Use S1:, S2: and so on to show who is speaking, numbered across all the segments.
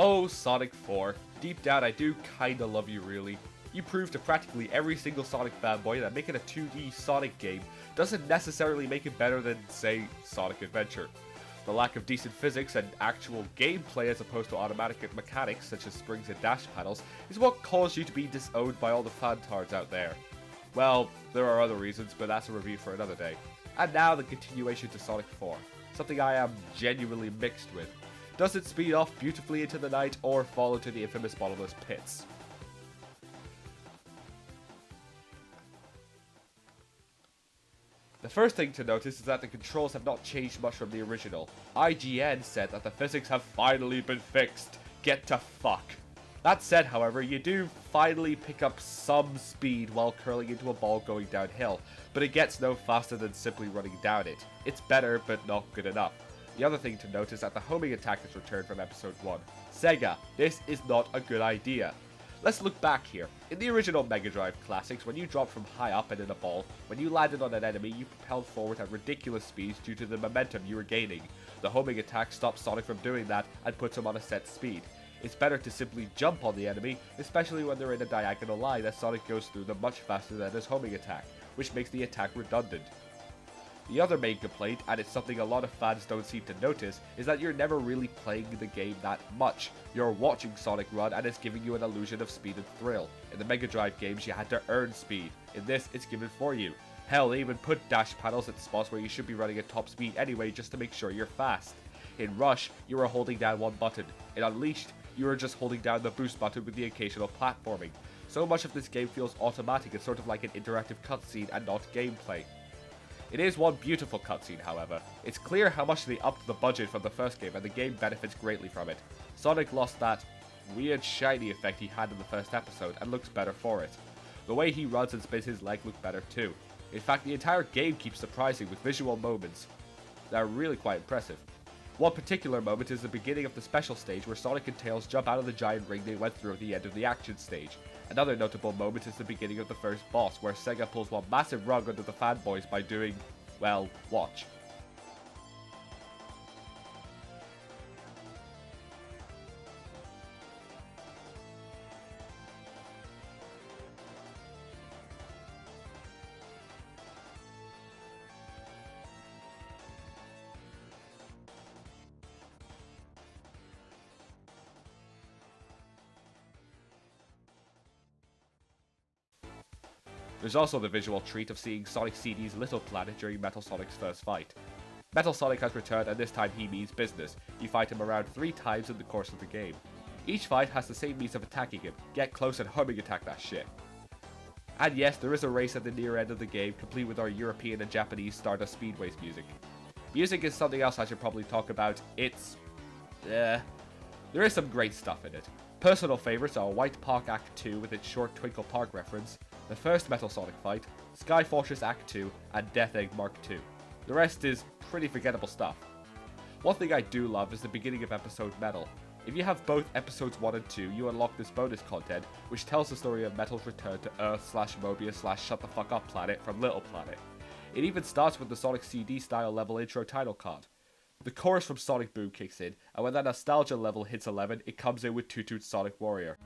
S1: Oh, Sonic 4. Deep down, I do kinda love you, really. You prove to practically every single Sonic fanboy that making a 2D Sonic game doesn't necessarily make it better than, say, Sonic Adventure. The lack of decent physics and actual gameplay as opposed to automatic mechanics such as springs and dash panels is what caused you to be disowned by all the fantards out there. Well, there are other reasons, but that's a review for another day. And now the continuation to Sonic 4, something I am genuinely mixed with. Does it speed off beautifully into the night or fall into the infamous bottomless pits? The first thing to notice is that the controls have not changed much from the original. IGN said that the physics have finally been fixed. Get to fuck. That said, however, you do finally pick up some speed while curling into a ball going downhill, but it gets no faster than simply running down it. It's better, but not good enough. The other thing to note is that the homing attack has returned from episode 1. Sega, this is not a good idea. Let's look back here. In the original Mega Drive classics, when you dropped from high up and in a ball, when you landed on an enemy, you propelled forward at ridiculous speeds due to the momentum you were gaining. The homing attack stops Sonic from doing that and puts him on a set speed. It's better to simply jump on the enemy, especially when they're in a diagonal line, as Sonic goes through them much faster than his homing attack, which makes the attack redundant. The other main complaint, and it's something a lot of fans don't seem to notice, is that you're never really playing the game that much. You're watching Sonic run and it's giving you an illusion of speed and thrill. In the Mega Drive games you had to earn speed. In this, it's given for you. Hell, they even put dash panels at spots where you should be running at top speed anyway just to make sure you're fast. In Rush, you were holding down one button. In Unleashed, you were just holding down the boost button with the occasional platforming. So much of this game feels automatic and sort of like an interactive cutscene and not gameplay. It is one beautiful cutscene, however. It's clear how much they upped the budget from the first game and the game benefits greatly from it. Sonic lost that weird shiny effect he had in the first episode and looks better for it. The way he runs and spins his leg look better too. In fact, the entire game keeps surprising with visual moments that are really quite impressive. One particular moment is the beginning of the special stage where Sonic and Tails jump out of the giant ring they went through at the end of the action stage. Another notable moment is the beginning of the first boss, where Sega pulls one massive rug under the fanboys by doing, well, watch. There's also the visual treat of seeing Sonic CD's Little Planet during Metal Sonic's first fight. Metal Sonic has returned and this time he means business. You fight him around 3 times in the course of the game. Each fight has the same means of attacking him, get close and homing attack that shit. And yes, there is a race at the near end of the game, complete with our European and Japanese Stardust Speedways music. Music is something else I should probably talk about. There is some great stuff in it. Personal favourites are White Park Act 2 with its short Twinkle Park reference, the first Metal Sonic fight, Sky Fortress Act 2, and Death Egg Mark 2. The rest is pretty forgettable stuff. One thing I do love is the beginning of Episode Metal. If you have both Episodes 1 and 2, you unlock this bonus content, which tells the story of Metal's return to Earth/Mobius/Shut the Fuck Up Planet from Little Planet. It even starts with the Sonic CD style level intro title card. The chorus from Sonic Boom kicks in, and when that nostalgia level hits 11, it comes in with Toot Toot Sonic Warrior.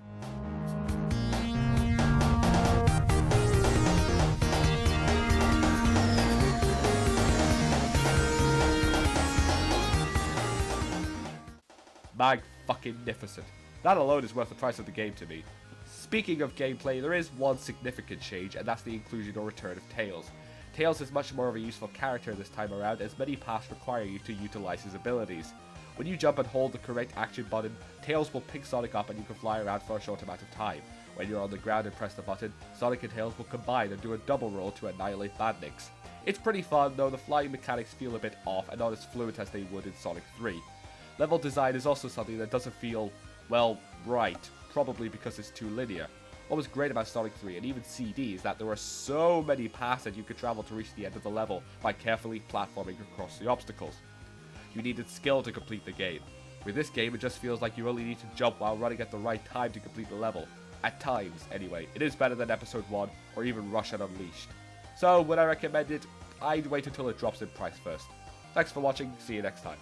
S1: Mag-fucking-nificent. That alone is worth the price of the game to me. Speaking of gameplay, there is one significant change, and that's the inclusion or return of Tails. Tails is much more of a useful character this time around, as many paths require you to utilize his abilities. When you jump and hold the correct action button, Tails will pick Sonic up and you can fly around for a short amount of time. When you're on the ground and press the button, Sonic and Tails will combine and do a double roll to annihilate Badniks. It's pretty fun, though the flying mechanics feel a bit off and not as fluid as they would in Sonic 3. Level design is also something that doesn't feel, well, right, probably because it's too linear. What was great about Sonic 3 and even CD is that there were so many paths that you could travel to reach the end of the level by carefully platforming across the obstacles. You needed skill to complete the game. With this game, it just feels like you only need to jump while running at the right time to complete the level. At times, anyway. It is better than Episode 1 or even Rush and Unleashed. So, would I recommend it? I'd wait until it drops in price first. Thanks for watching, see you next time.